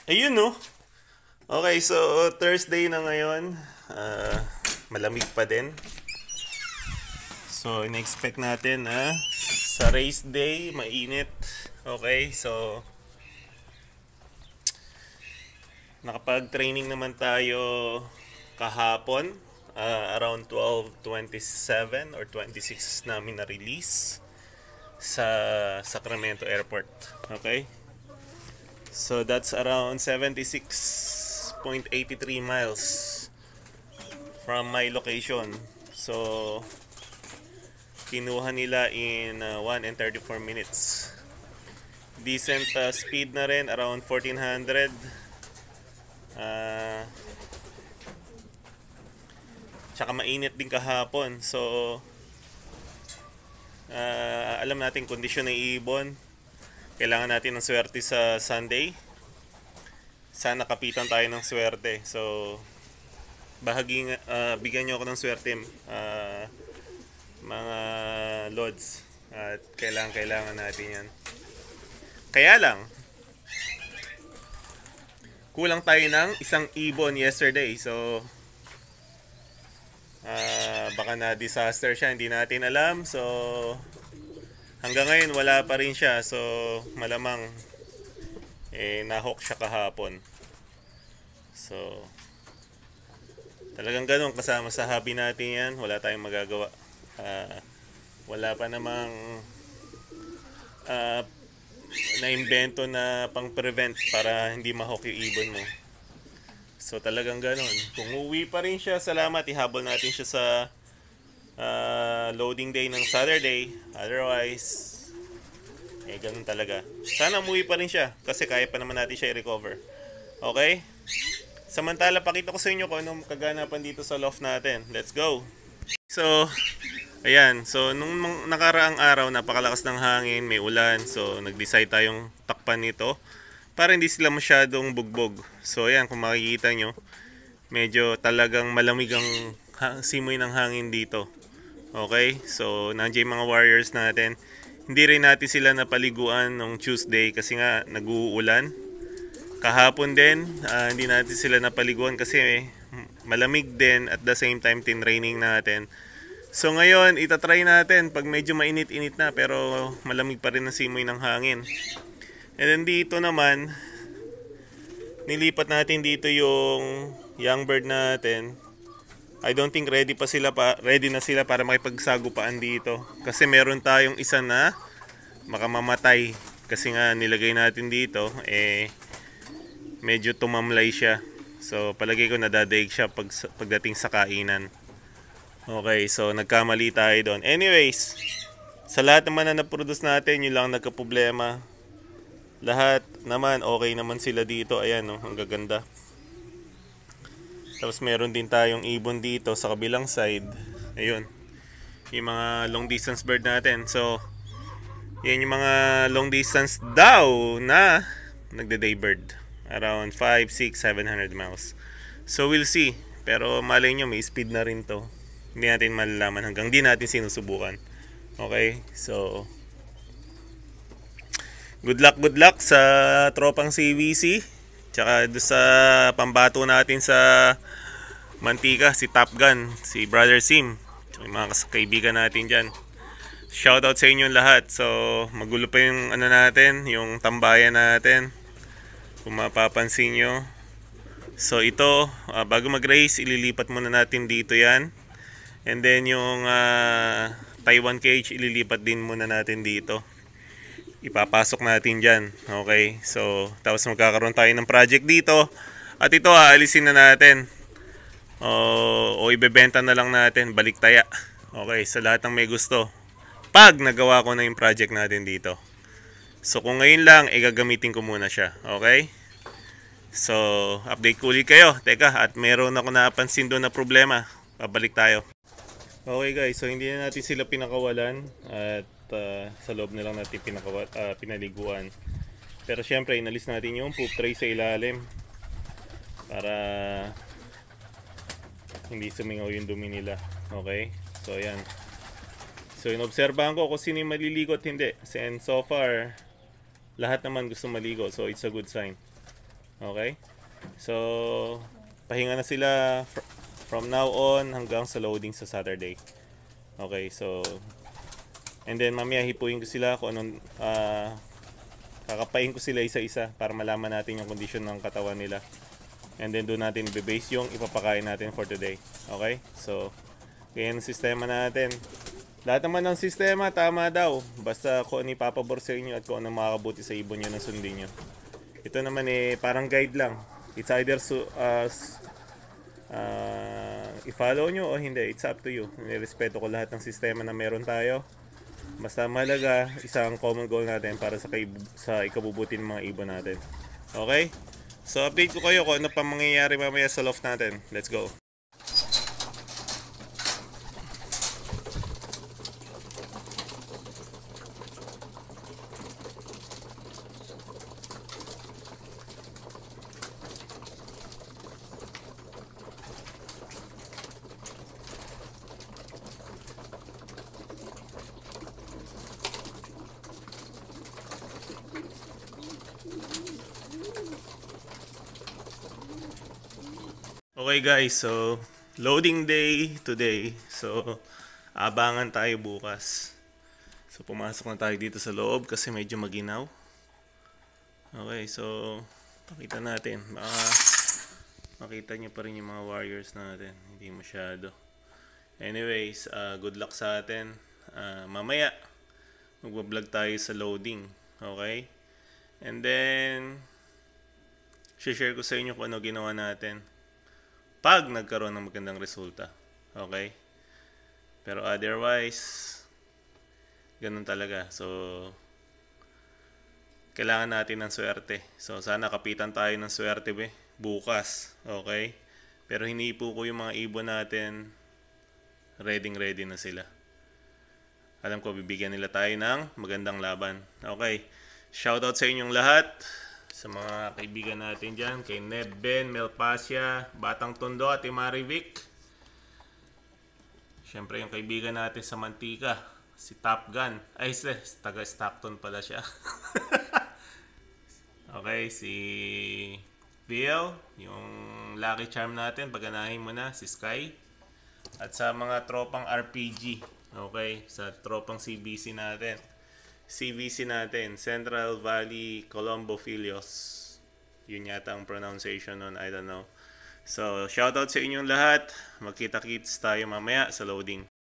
Ayun no. Okay, so Thursday na ngayon. Malamig pa din. So in-expect natin na sa race day mainit. Okay, so nakapag-training naman tayo kahapon. Around 12:27 or 26 namin na-release sa Sacramento Airport. Okay? So that's around 76.83 miles from my location. So kinuha nila in 1 and 34 minutes. Decent speed na rin, around 1400. Tsaka mainit din kahapon. So alam natin kondisyon ng ibon. Kailangan natin ng swerte sa Sunday. Sana kapitan tayo ng swerte. So bigyan nyo ako ng swerte, mga lods. At kailangan natin yan. Kaya lang, kulang tayo ng isang ibon yesterday. So baka na disaster siya, hindi natin alam. So hanggang ngayon wala pa rin siya. So malamang nahawk siya kahapon. So talagang ganun, kasama sa hobby natin yan. Wala tayong magagawa. Wala pa namang na-invento na pang-prevent para hindi mahawk yung ibon mo. So talagang ganun. Kung uwi pa rin siya, salamat. Ihabol natin siya sa loading day ng Saturday. Otherwise, ganun talaga. Sana umuwi pa rin siya kasi kaya pa naman natin siya i-recover. Okay? Samantala, pakita ko sa inyo kung anong kaganapan dito sa loft natin. Let's go! So, ayan. So, nung nakaraang araw, napakalakas ng hangin, may ulan. So, nag-decide tayong takpan nito para hindi sila masyadong bugbog. So, ayan, kung makikita nyo, medyo talagang malamig ang simoy ng hangin dito. Okay? So, nandiyan yung mga warriors natin. Hindi rin natin sila napaliguan nung Tuesday kasi nga nag-uulan. Kahapon din, hindi natin sila napaliguan kasi malamig din, at the same time tinraining natin. So ngayon, itatry natin pag medyo mainit-init na pero malamig pa rin ang simoy ng hangin. And then dito naman, nilipat natin dito yung young bird natin. I don't think ready na sila para makipagsagupaan dito. Kasi meron tayong isa na makamamatay. Kasi nga nilagay natin dito, medyo tumamlay siya. So palagay ko nadadaig siya pagdating sa kainan. Okay, so nagkamali tayo doon. Anyways, sa lahat naman na na-produce natin, yun lang nagka-problema. Lahat naman, okay naman sila dito. Ayan, no, ang gaganda. Tapos meron din tayong ibon dito sa kabilang side. Ayun, yung mga long distance bird natin. So, yan yung mga long distance daw na nagde-day bird. Around 5, 6, 700 miles. So, we'll see. Pero malay nyo, may speed na rin to. Hindi natin malalaman hanggang di natin sinusubukan. Okay? So, good luck sa tropang CVC. Tsaka doon sa pambato natin sa Mantika, si Top Gun, si Brother Sim. Tsaka yung mga kaibigan natin dyan. Shoutout sa inyong lahat. So, magulo pa yung natin, yung tambayan natin. Kung mapapansin nyo. So, ito, bago mag-race, ililipat muna natin dito yan. And then yung Taiwan cage, ililipat din muna natin dito. Ipapasok natin dyan. Okay, so tapos magkakaroon tayo ng project dito. At ito aalisin na natin. O ibebenta na lang natin, balik taya. Okay, sa lahat ng may gusto. Pag nagawa ko na yung project natin dito. So kung ngayon lang, gagamitin ko muna siya. Okay? So, update ko ulit kayo. Teka, at meron ako napansin doon na problema. Babalik tayo. Okay guys, so hindi na natin sila pinakawalan. At sa loob na lang natin pinaliguan. Pero syempre, inalis natin yung poop tray sa ilalim para hindi sumingaw yung dumi nila. Okay? So ayan. So inobserbahan ko kung sino yung maliligo at hindi. And so far, lahat naman gusto maligo. So it's a good sign. Okay? So, pahinga na sila from now on hanggang sa loading sa Saturday. Okay, so and then mamaya hipuin ko sila kung anong kakapain ko sila isa-isa para malaman natin yung condition ng katawan nila. And then doon natin i-base yung ipapakain natin for today. Okay? So, yan ang sistema natin. Lahat naman ng sistema, tama daw. Basta kung ano ipapabor sa inyo at kung ano makakabuti sa ibon nyo na sundin nyo. Ito naman parang guide lang. It's either i-follow nyo o hindi. It's up to you. Nirespeto ko lahat ng sistema na meron tayo. Basta mahalaga, isang common goal natin para sa ikabubuti ng mga ibon natin. Okay? So update ko kayo kung ano pa mangyayari mamaya sa loft natin. Let's go. Okay guys, so loading day today. So abangan tayo bukas. So pumasok na tayo dito sa loob kasi medyo maginaw. Okay, so pakita natin. Baka makita nyo pa rin yung mga warriors natin. Hindi masyado. Anyways, good luck sa atin. Mamaya magbablog tayo sa loading. Okay? And then share ko sa inyo kung ano ginawa natin pag nagkaroon ng magandang resulta. Okay? Pero otherwise, ganun talaga. So, kailangan natin ng swerte. So, sana kapitan tayo ng swerte bukas. Okay? Pero hinipo ko yung mga ibon natin. Ready na sila. Alam ko, bibigyan nila tayo ng magandang laban. Okay? Shoutout sa inyong lahat. Sa mga kaibigan natin dyan, kay Ned Ben, Melpasia, Batang Tondo at Marivic. Siyempre yung kaibigan natin sa Mantika, si Top Gun. Ay, taga Stockton pala siya. Okay, si Bill, yung Lucky Charm natin, paganahin mo na, si Sky. At sa mga tropang RPG, okay, sa tropang CVC natin, Central Valley Colombo Filios. Yun yata ang pronunciation nun, I don't know. So, shoutout sa inyong lahat. Magkita-kits tayo mamaya sa loading.